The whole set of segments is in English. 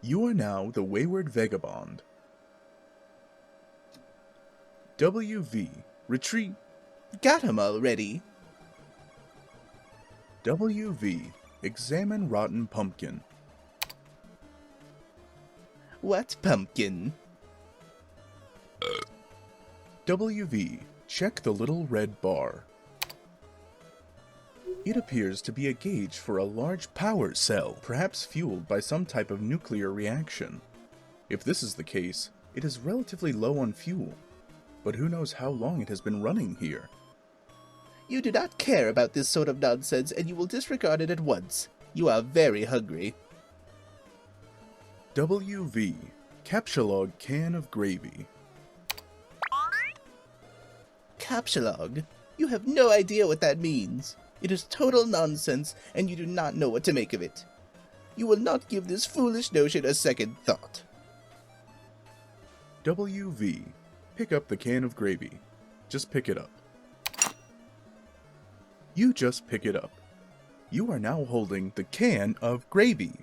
You are now the wayward vagabond. WV, retreat. Got him already. WV, examine rotten pumpkin. What pumpkin? WV, check the little red bar. It appears to be a gauge for a large power cell, perhaps fueled by some type of nuclear reaction. If this is the case, it is relatively low on fuel, but who knows how long it has been running here. You do not care about this sort of nonsense, and you will disregard it at once. You are very hungry. WV, capsulog can of gravy. Capsulog? You have no idea what that means. It is total nonsense, and you do not know what to make of it. You will not give this foolish notion a second thought. WV, pick up the can of gravy. Just pick it up. You just pick it up. You are now holding the can of gravy.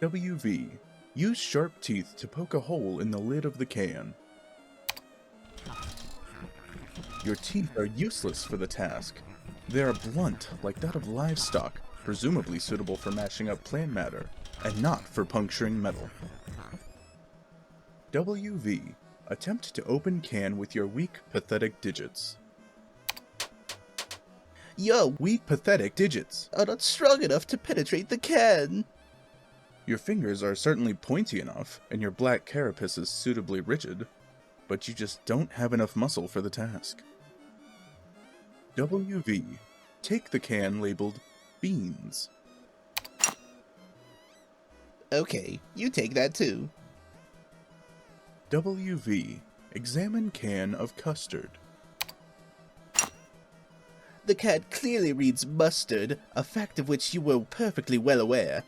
WV, use sharp teeth to poke a hole in the lid of the can. Your teeth are useless for the task. They are blunt, like that of livestock, presumably suitable for mashing up plant matter, and not for puncturing metal. WV, attempt to open can with your weak, pathetic digits. Your Weak, pathetic digits are not strong enough to penetrate the can. Your fingers are certainly pointy enough, and your black carapace is suitably rigid, but you just don't have enough muscle for the task. WV, take the can labeled beans. Okay, you take that too. WV, examine can of custard. The can clearly reads mustard, a fact of which you were perfectly well aware.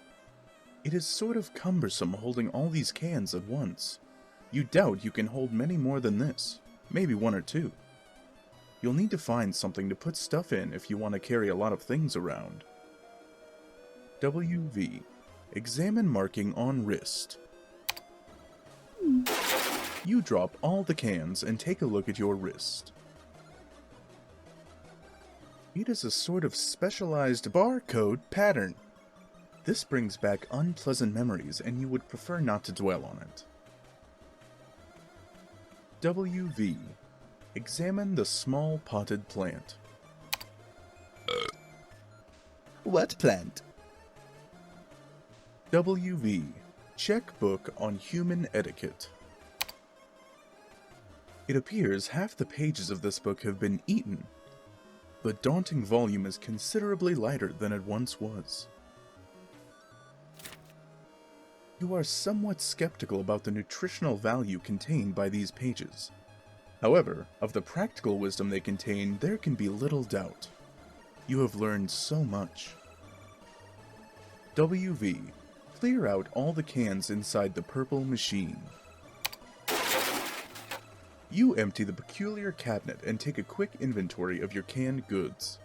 It is sort of cumbersome holding all these cans at once. You doubt you can hold many more than this, maybe one or two. You'll need to find something to put stuff in if you want to carry a lot of things around. WV, examine marking on wrist. You drop all the cans and take a look at your wrist. It is a sort of specialized barcode pattern. This brings back unpleasant memories, and you would prefer not to dwell on it. WV, examine the small potted plant. What plant? WV, check book on human etiquette. It appears half the pages of this book have been eaten. The daunting volume is considerably lighter than it once was. You are somewhat skeptical about the nutritional value contained by these pages. However, of the practical wisdom they contain, there can be little doubt. You have learned so much. WV, clear out all the cans inside the purple machine. You empty the peculiar cabinet and take a quick inventory of your canned goods.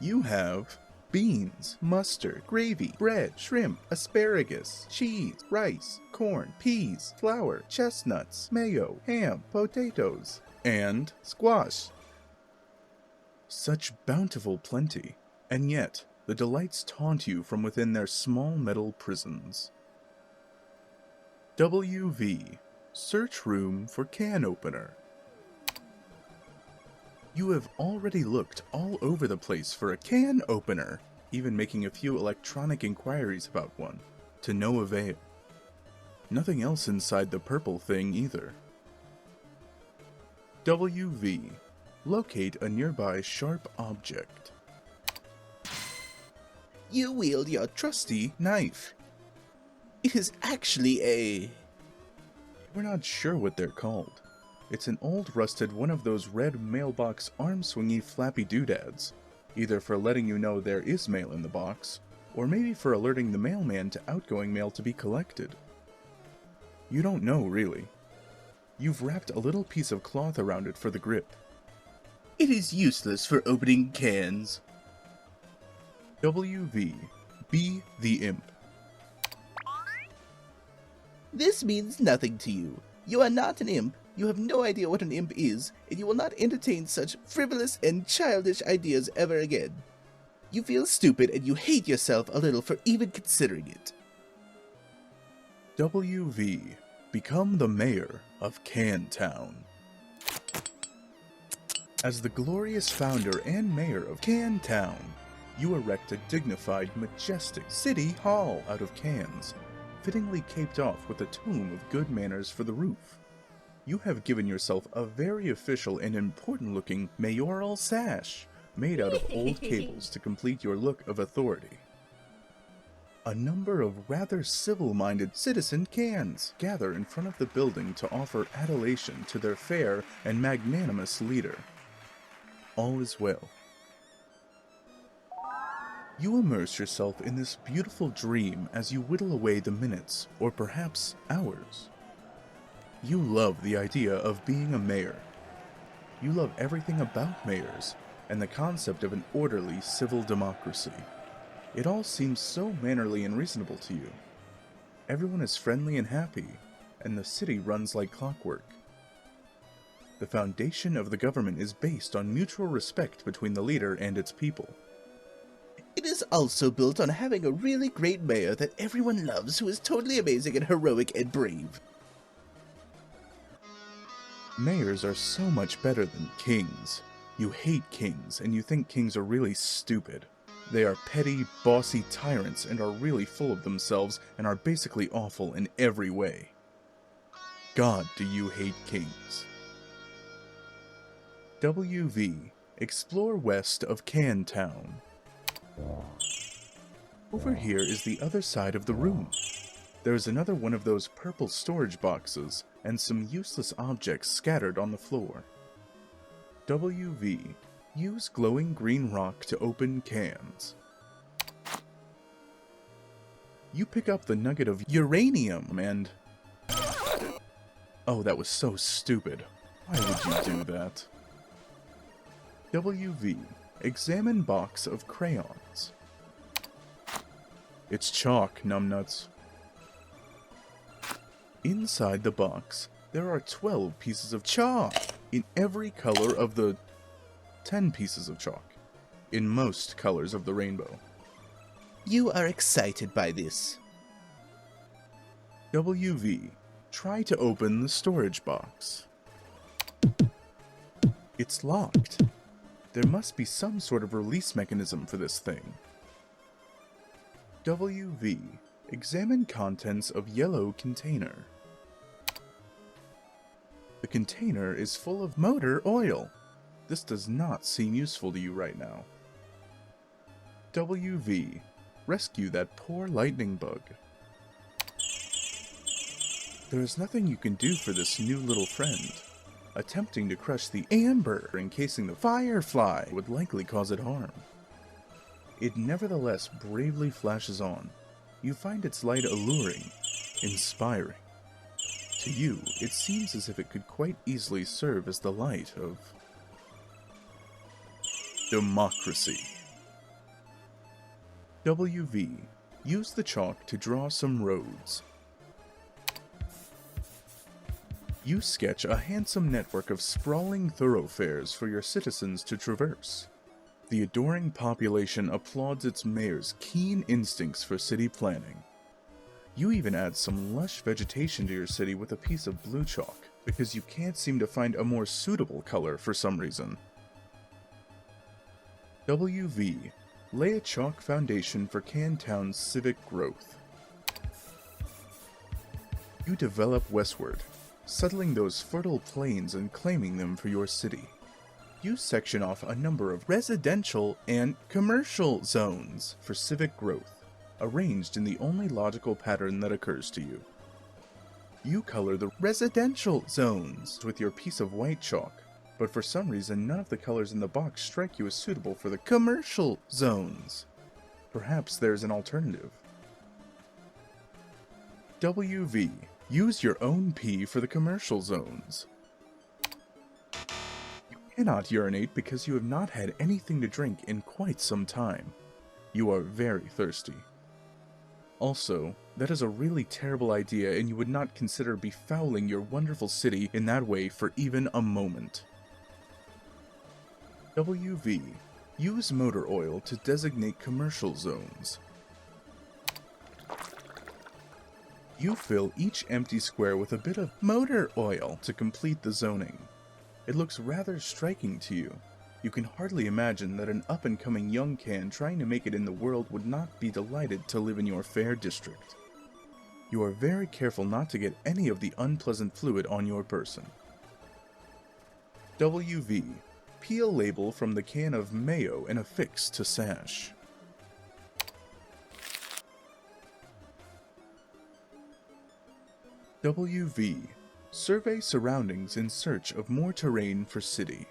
You have beans, mustard, gravy, bread, shrimp, asparagus, cheese, rice, corn, peas, flour, chestnuts, mayo, ham, potatoes, and squash. Such bountiful plenty, and yet the delights taunt you from within their small metal prisons. WV, search room for can opener. You have already looked all over the place for a can opener, even making a few electronic inquiries about one, to no avail. Nothing else inside the purple thing either. WV, locate a nearby sharp object. You wield your trusty knife. It is actually a... We're not sure what they're called. It's an old rusted one of those red mailbox arm-swingy flappy doodads, either for letting you know there is mail in the box, or maybe for alerting the mailman to outgoing mail to be collected. You don't know, really. You've wrapped a little piece of cloth around it for the grip. It is useless for opening cans. WV, be the imp. This means nothing to you. You are not an imp, you have no idea what an imp is, and you will not entertain such frivolous and childish ideas ever again. You feel stupid and you hate yourself a little for even considering it. WV. Become the mayor of Cantown. As the glorious founder and mayor of Cantown, you erect a dignified, majestic city hall out of cans, fittingly caped off with a tomb of good manners for the roof. You have given yourself a very official and important-looking mayoral sash, made out of old cables to complete your look of authority. A number of rather civil-minded citizen cans gather in front of the building to offer adulation to their fair and magnanimous leader. All is well. You immerse yourself in this beautiful dream as you whittle away the minutes, or perhaps hours. You love the idea of being a mayor. You love everything about mayors, and the concept of an orderly civil democracy. It all seems so mannerly and reasonable to you. Everyone is friendly and happy, and the city runs like clockwork. The foundation of the government is based on mutual respect between the leader and its people. It is also built on having a really great mayor that everyone loves who is totally amazing and heroic and brave. Mayors are so much better than kings. You hate kings, and you think kings are really stupid. They are petty, bossy tyrants and are really full of themselves and are basically awful in every way. God, do you hate kings. WV. Explore west of Cantown. Over here is the other side of the room. There is another one of those purple storage boxes and some useless objects scattered on the floor. WV. Use glowing green rock to open cans. You pick up the nugget of uranium and... Oh, that was so stupid. Why would you do that? WV. Examine box of crayons. It's chalk, numbnuts. Inside the box, there are 12 pieces of chalk in every color of the 10 pieces of chalk in most colors of the rainbow. You are excited by this. WV. Try to open the storage box. It's locked. There must be some sort of release mechanism for this thing. WV. Examine contents of yellow container. The container is full of motor oil. This does not seem useful to you right now. WV. Rescue that poor lightning bug. There is nothing you can do for this new little friend. Attempting to crush the amber encasing the firefly would likely cause it harm. It nevertheless bravely flashes on. You find its light alluring, inspiring. To you, it seems as if it could quite easily serve as the light of democracy. WV. Use the chalk to draw some roads. You sketch a handsome network of sprawling thoroughfares for your citizens to traverse. The adoring population applauds its mayor's keen instincts for city planning. You even add some lush vegetation to your city with a piece of blue chalk, because you can't seem to find a more suitable color for some reason. WV. Lay a chalk foundation for Cantown's civic growth. You develop westward, settling those fertile plains and claiming them for your city. You section off a number of residential and commercial zones for civic growth, arranged in the only logical pattern that occurs to you. You color the residential zones with your piece of white chalk, but for some reason none of the colors in the box strike you as suitable for the commercial zones. Perhaps there's an alternative. WV. Use your own pee for the commercial zones. You cannot urinate because you have not had anything to drink in quite some time. You are very thirsty. Also, That is a really terrible idea, and you would not consider befouling your wonderful city in that way for even a moment. WV. Use motor oil to designate commercial zones. You fill each empty square with a bit of motor oil to complete the zoning. It looks rather striking to you. You can hardly imagine that an up-and-coming young can trying to make it in the world would not be delighted to live in your fair district. You are very careful not to get any of the unpleasant fluid on your person. WV. Peel label from the can of mayo and affix to sash. WV. Survey surroundings in search of more terrain for city.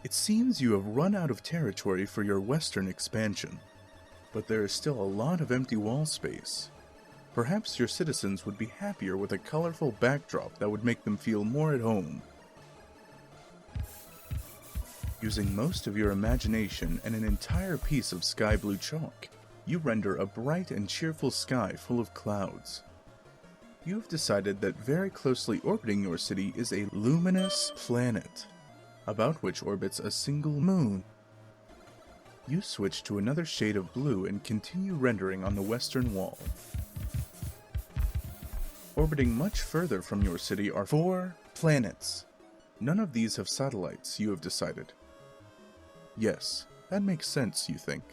It seems you have run out of territory for your western expansion, but there is still a lot of empty wall space. Perhaps your citizens would be happier with a colorful backdrop that would make them feel more at home. Using most of your imagination and an entire piece of sky blue chalk, you render a bright and cheerful sky full of clouds. You have decided that very closely orbiting your city is a luminous planet, about which orbits a single moon. You switch to another shade of blue and continue rendering on the western wall. Orbiting much further from your city are 4 planets. None of these have satellites, you have decided. Yes, that makes sense, you think.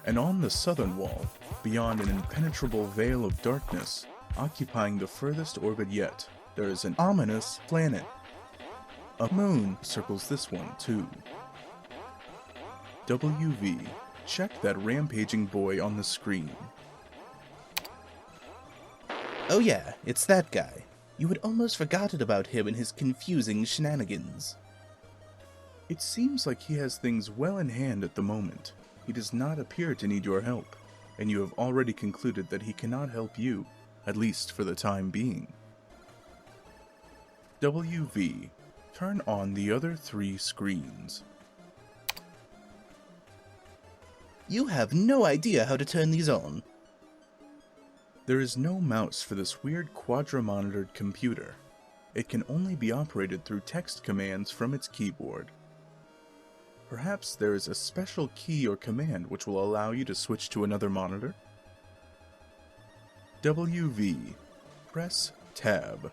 And on the southern wall, beyond an impenetrable veil of darkness, occupying the furthest orbit yet, there is an ominous planet. A moon circles this one, too. WV, check that rampaging boy on the screen. Oh yeah, it's that guy. You had almost forgotten about him and his confusing shenanigans. It seems like he has things well in hand at the moment. He does not appear to need your help, and you have already concluded that he cannot help you, at least for the time being. WV, turn on the other 3 screens. You have no idea how to turn these on. There is no mouse for this weird quadra-monitored computer. It can only be operated through text commands from its keyboard. Perhaps there is a special key or command which will allow you to switch to another monitor? WV, press Tab.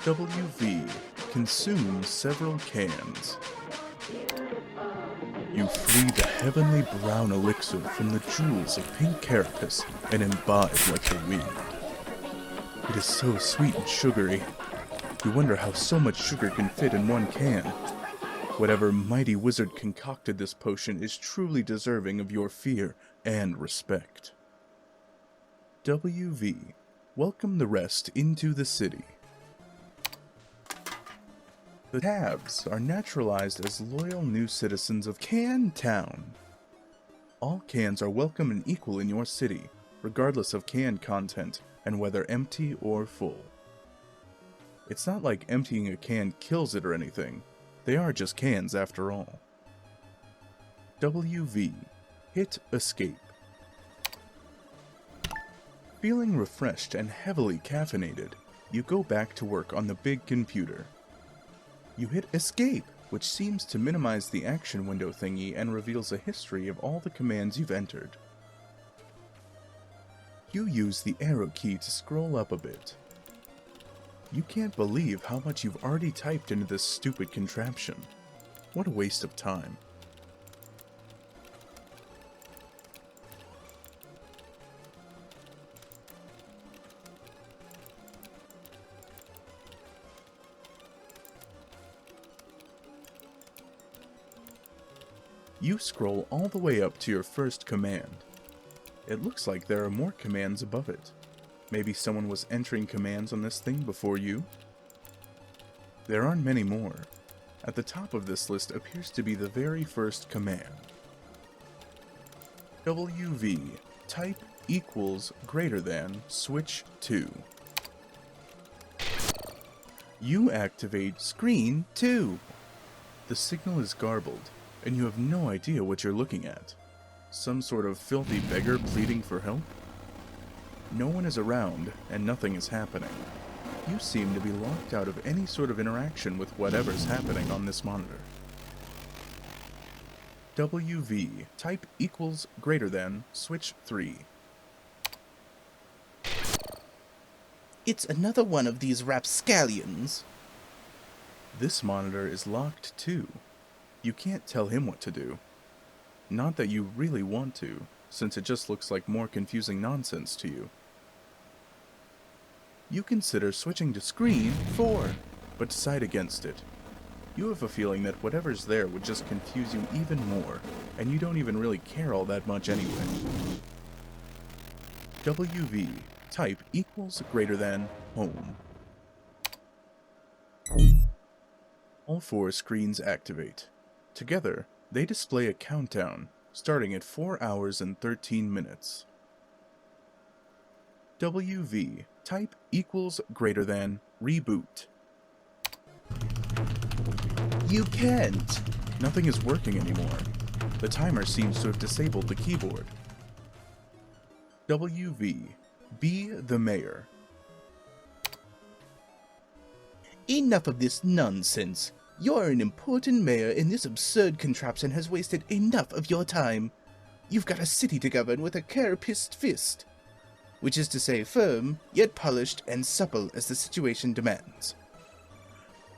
WV, consume several cans. You free the heavenly brown elixir from the jewels of pink carapace and imbibe like the wind. It is so sweet and sugary. You wonder how so much sugar can fit in one can. Whatever mighty wizard concocted this potion is truly deserving of your fear and respect. WV, welcome the rest into the city. The tabs are naturalized as loyal new citizens of Can Town. All cans are welcome and equal in your city, regardless of can content and whether empty or full. It's not like emptying a can kills it or anything. They are just cans after all. WV, hit escape. Feeling refreshed and heavily caffeinated, you go back to work on the big computer. You hit escape, which seems to minimize the action window thingy and reveals a history of all the commands you've entered. You use the arrow key to scroll up a bit. You can't believe how much you've already typed into this stupid contraption. What a waste of time. You scroll all the way up to your first command. It looks like there are more commands above it. Maybe someone was entering commands on this thing before you? There aren't many more. At the top of this list appears to be the very first command. WV, type equals greater than, switch to. You activate screen 2. The signal is garbled, and you have no idea what you're looking at. Some sort of filthy beggar pleading for help? No one is around, and nothing is happening. You seem to be locked out of any sort of interaction with whatever's happening on this monitor. WV, type equals greater than, switch 3. It's another one of these rapscallions. This monitor is locked too. You can't tell him what to do. Not that you really want to, since it just looks like more confusing nonsense to you. You consider switching to screen 4, but decide against it. You have a feeling that whatever's there would just confuse you even more, and you don't even really care all that much anyway. WV, type equals greater than, home. All 4 screens activate. Together, they display a countdown, starting at 4 hours and 13 minutes. WV, type equals greater than, reboot. You can't. Nothing is working anymore. The timer seems to have disabled the keyboard. WV, be the mayor. Enough of this nonsense. You're an important mayor, and this absurd contraption has wasted enough of your time. You've got a city to govern with a carapist fist. Which is to say firm, yet polished and supple as the situation demands.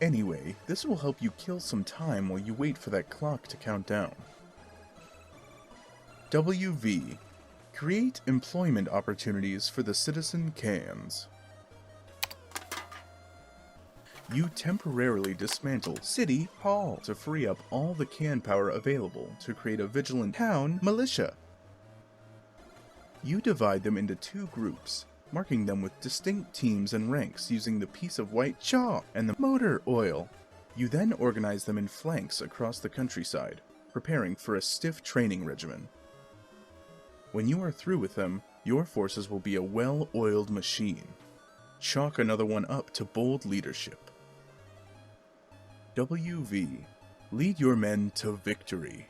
Anyway, this will help you kill some time while you wait for that clock to count down. WV, create employment opportunities for the citizen cans. You temporarily dismantle City Hall to free up all the can power available to create a vigilant town militia. You divide them into 2 groups, marking them with distinct teams and ranks using the piece of white chalk and the motor oil. You then organize them in flanks across the countryside, preparing for a stiff training regimen. When you are through with them, your forces will be a well-oiled machine. Chalk another one up to bold leadership. WV, lead your men to victory.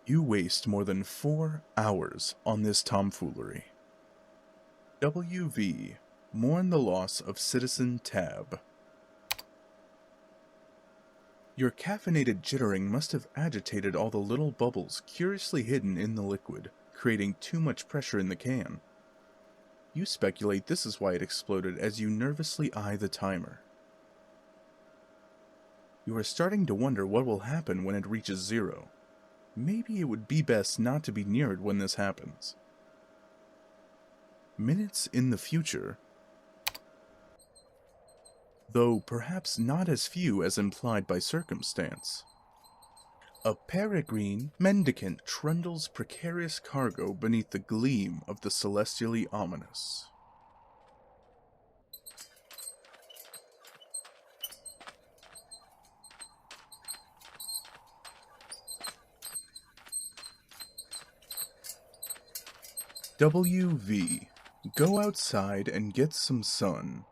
You waste more than 4 hours on this tomfoolery. WV, mourn the loss of Citizen Tab. Your caffeinated jittering must have agitated all the little bubbles curiously hidden in the liquid, creating too much pressure in the can. You speculate this is why it exploded as you nervously eye the timer. You are starting to wonder what will happen when it reaches 0. Maybe it would be best not to be near it when this happens. Minutes in the future, though perhaps not as few as implied by circumstance, a peregrine mendicant trundles precarious cargo beneath the gleam of the celestially ominous. WV, go outside and get some sun.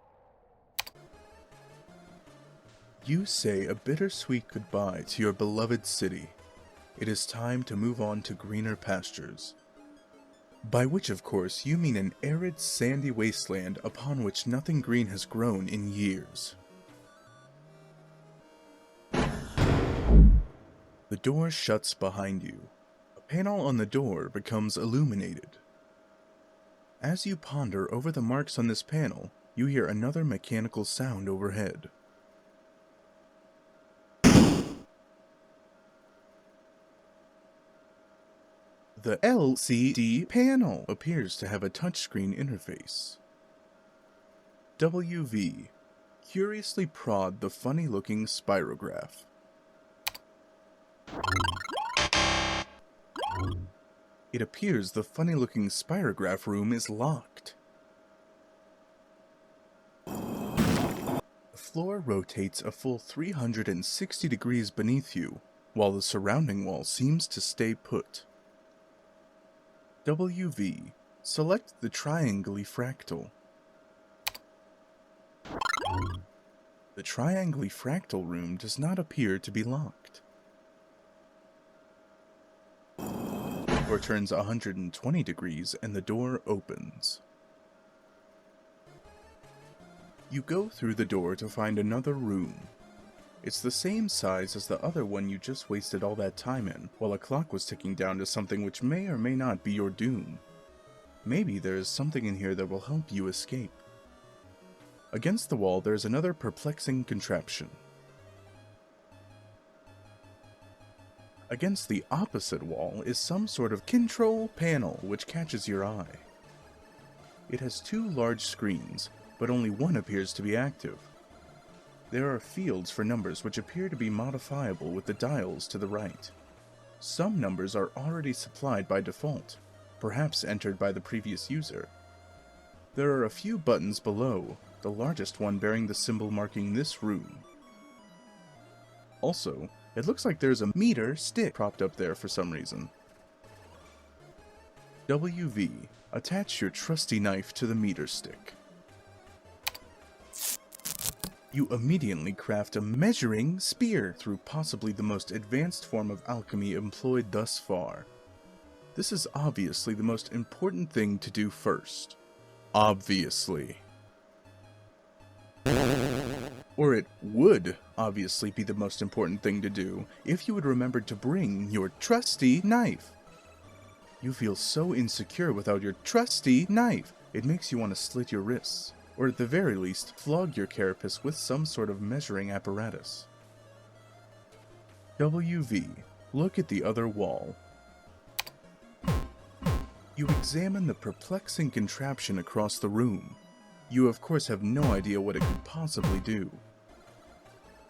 You say a bittersweet goodbye to your beloved city. It is time to move on to greener pastures. By which, of course, you mean an arid, sandy wasteland upon which nothing green has grown in years. The door shuts behind you. A Panel on the door becomes illuminated. As you ponder over the marks on this panel, you hear another mechanical sound overhead. The LCD panel appears to have a touchscreen interface. WV. Curiously prod the funny-looking spirograph. It appears the funny-looking spirograph room is locked. The floor rotates a full 360 degrees beneath you, while the surrounding wall seems to stay put. WV. Select the triangly fractal. The triangly fractal room does not appear to be locked. Or turns 120 degrees and the door opens. You go through the door to find another room. It's the same size as the other one you just wasted all that time in, while a clock was ticking down to something which may or may not be your doom. Maybe there is something in here that will help you escape. Against the wall, there is another perplexing contraption. Against the opposite wall is some sort of control panel which catches your eye. It has two large screens, but only one appears to be active. There are fields for numbers which appear to be modifiable with the dials to the right. Some numbers are already supplied by default, perhaps entered by the previous user. There are a few buttons below, the largest one bearing the symbol marking this room. Also, it looks like there's a meter stick propped up there for some reason. WV. Attach your trusty knife to the meter stick. You immediately craft a measuring spear through possibly the most advanced form of alchemy employed thus far. This is obviously the most important thing to do first. Obviously. Or it would obviously be the most important thing to do if you had remembered to bring your trusty knife. You feel so insecure without your trusty knife, it makes you want to slit your wrists, or at the very least, flog your carapace with some sort of measuring apparatus. WV. Look at the other wall. You examine the perplexing contraption across the room. You of course have no idea what it could possibly do.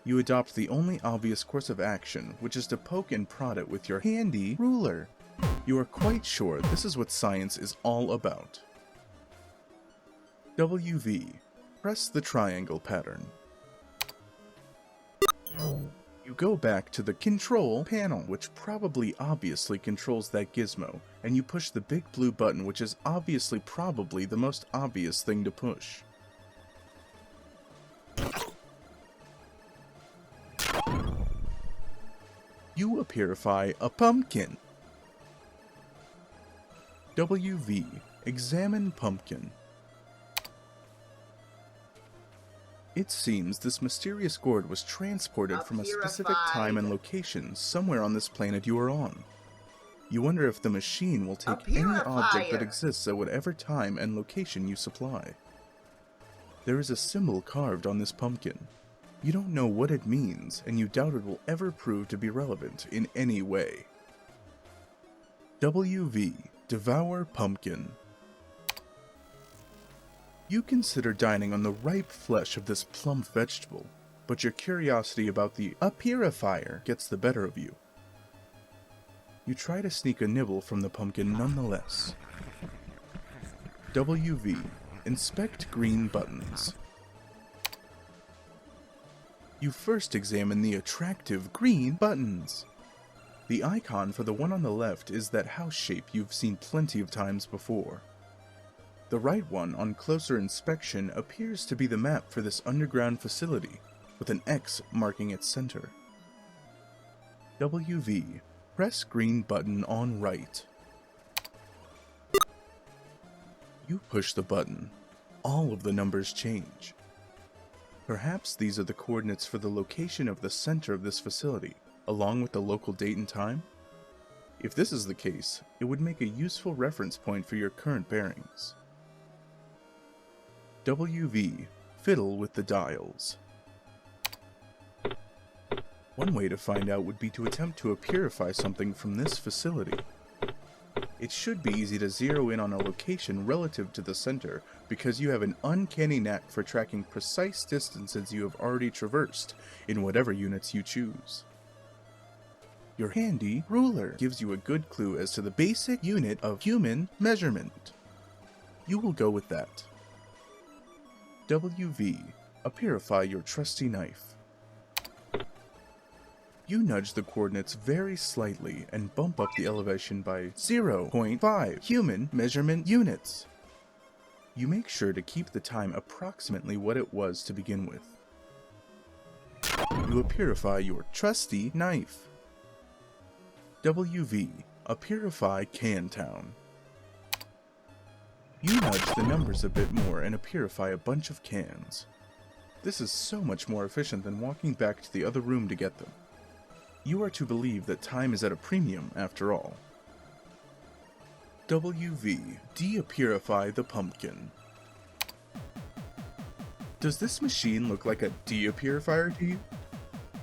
You adopt the only obvious course of action, which is to poke and prod it with your handy ruler. You are quite sure this is what science is all about. WV. Press the triangle pattern. You go back to the control panel, which probably obviously controls that gizmo, and you push the big blue button, which is obviously probably the most obvious thing to push. You appearify a pumpkin. WV. Examine pumpkin. It seems this mysterious gourd was transported from a specific time and location somewhere on this planet you are on. You wonder if the machine will take any object that exists at whatever time and location you supply. There is a symbol carved on this pumpkin. You don't know what it means, and you doubt it will ever prove to be relevant in any way. WV. Devour pumpkin. You consider dining on the ripe flesh of this plump vegetable, but your curiosity about the appearifier gets the better of you. You try to sneak a nibble from the pumpkin nonetheless. WV. Inspect green buttons. You first examine the attractive green buttons. The icon for the one on the left is that house shape you've seen plenty of times before. The right one, on closer inspection, appears to be the map for this underground facility, with an X marking its center. WV. Press green button on right. You push the button. All of the numbers change. Perhaps these are the coordinates for the location of the center of this facility, along with the local date and time? If this is the case, it would make a useful reference point for your current bearings. WV. Fiddle with the dials. One way to find out would be to attempt to purify something from this facility. It should be easy to zero in on a location relative to the center because you have an uncanny knack for tracking precise distances you have already traversed in whatever units you choose. Your handy ruler gives you a good clue as to the basic unit of human measurement. You will go with that. WV. Purify your trusty knife. You nudge the coordinates very slightly and bump up the elevation by 0.5 human measurement units. You make sure to keep the time approximately what it was to begin with. You purify your trusty knife. WV. Purify Cantown. You nudge the numbers a bit more and purify a bunch of cans. This is so much more efficient than walking back to the other room to get them. You are to believe that time is at a premium after all. WV. De-purify the pumpkin. Does this machine look like a de-purifier to you?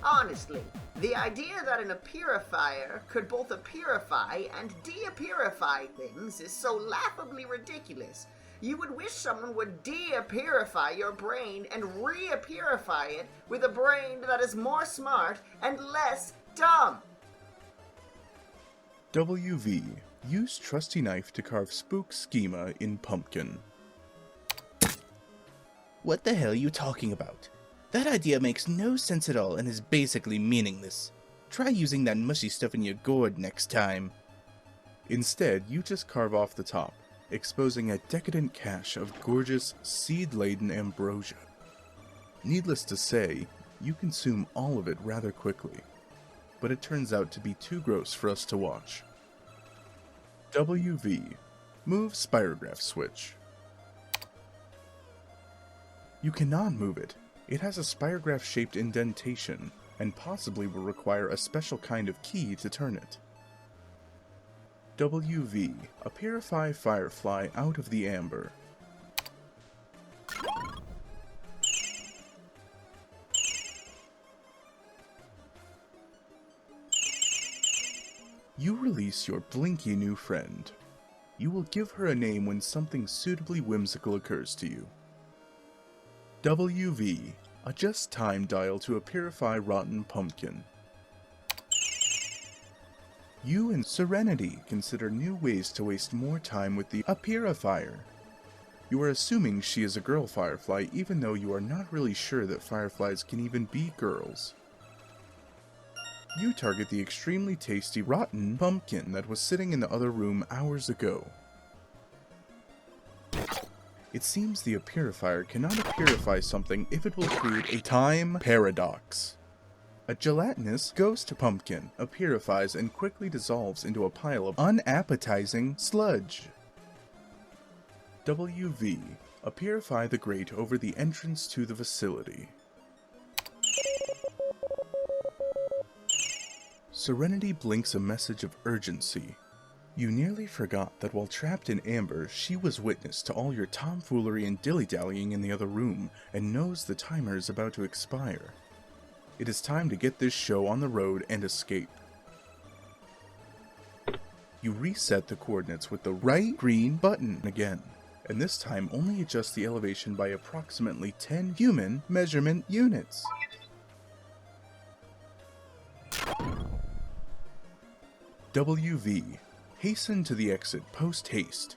Honestly, the idea that an purifier could both purify and de-purify things is so laughably ridiculous. You would wish someone would de-purify your brain and re-purify it with a brain that is more smart and less dumb. WV. Use trusty knife to carve spook schema in pumpkin. What the hell are you talking about? That idea makes no sense at all and is basically meaningless. Try using that mushy stuff in your gourd next time. Instead, you just carve off the top, exposing a decadent cache of gorgeous, seed-laden ambrosia. Needless to say, you consume all of it rather quickly, but it turns out to be too gross for us to watch. WV. Move spirograph switch. You cannot move it. It has a spirograph-shaped indentation, and possibly will require a special kind of key to turn it. WV. Purify firefly out of the amber. You release your blinky new friend. You will give her a name when something suitably whimsical occurs to you. WV. Adjust time dial to purify rotten pumpkin. You and Serenity consider new ways to waste more time with the purifier. You are assuming she is a girl firefly even though you are not really sure that fireflies can even be girls. You target the extremely tasty rotten pumpkin that was sitting in the other room hours ago. It seems the purifier cannot purify something if it will create a time paradox. A gelatinous ghost pumpkin purifies and quickly dissolves into a pile of unappetizing sludge. WV. Purify the grate over the entrance to the facility. Serenity blinks a message of urgency. You nearly forgot that while trapped in amber, she was witness to all your tomfoolery and dilly-dallying in the other room, and knows the timer is about to expire. It is time to get this show on the road and escape. You reset the coordinates with the right green button again, and this time only adjust the elevation by approximately 10 human measurement units. WV. Hasten to the exit post-haste.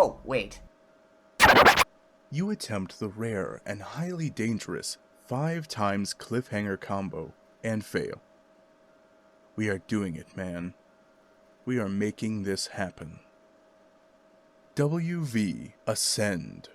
Oh, wait. You attempt the rare and highly dangerous 5 times cliffhanger combo and fail. We are doing it, man. We are making this happen. WV Ascend.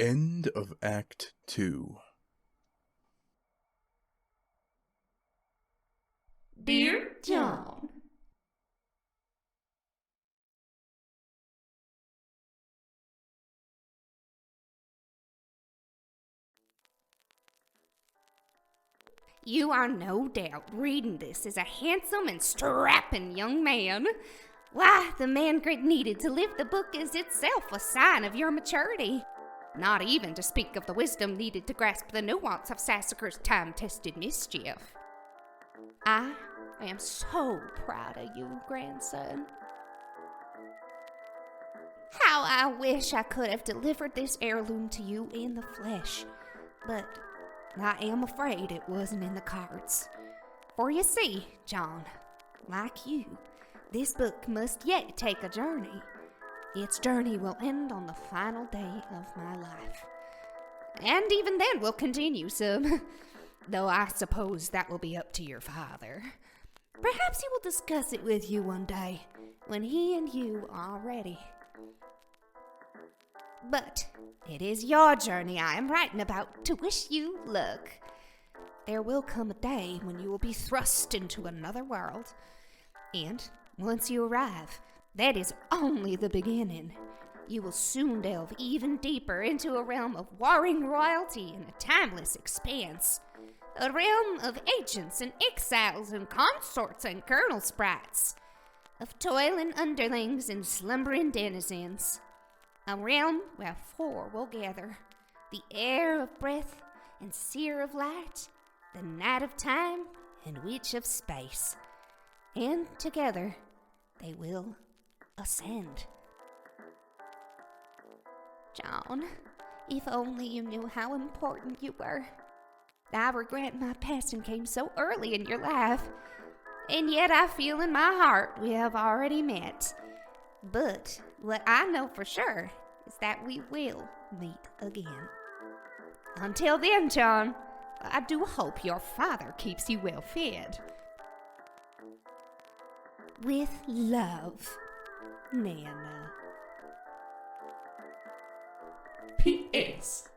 End of Act 2. Dear John, you are no doubt reading this as a handsome and strapping young man. Why, the man grade needed to live the book is itself a sign of your maturity. Not even to speak of the wisdom needed to grasp the nuance of Sassacre's time-tested mischief. I am so proud of you, grandson. How I wish I could have delivered this heirloom to you in the flesh, but I am afraid it wasn't in the cards. For you see, John, like you, this book must yet take a journey. Its journey will end on the final day of my life. And even then will continue some, though I suppose that will be up to your father. Perhaps he will discuss it with you one day, when he and you are ready. But it is your journey I am writing about to wish you luck. There will come a day when you will be thrust into another world, and once you arrive, that is only the beginning. You will soon delve even deeper into a realm of warring royalty and a timeless expanse. A realm of agents and exiles and consorts and colonel sprites. Of toiling underlings and slumbering denizens. A realm where 4 will gather. The air of breath and seer of light. The night of time and witch of space. And together they will ascend. John, if only you knew how important you were. I regret my passing came so early in your life. and yet I feel in my heart we have already met. But what I know for sure is that we will meet again. Until then, John, I do hope your father keeps you well fed. With love, Nana. P.S.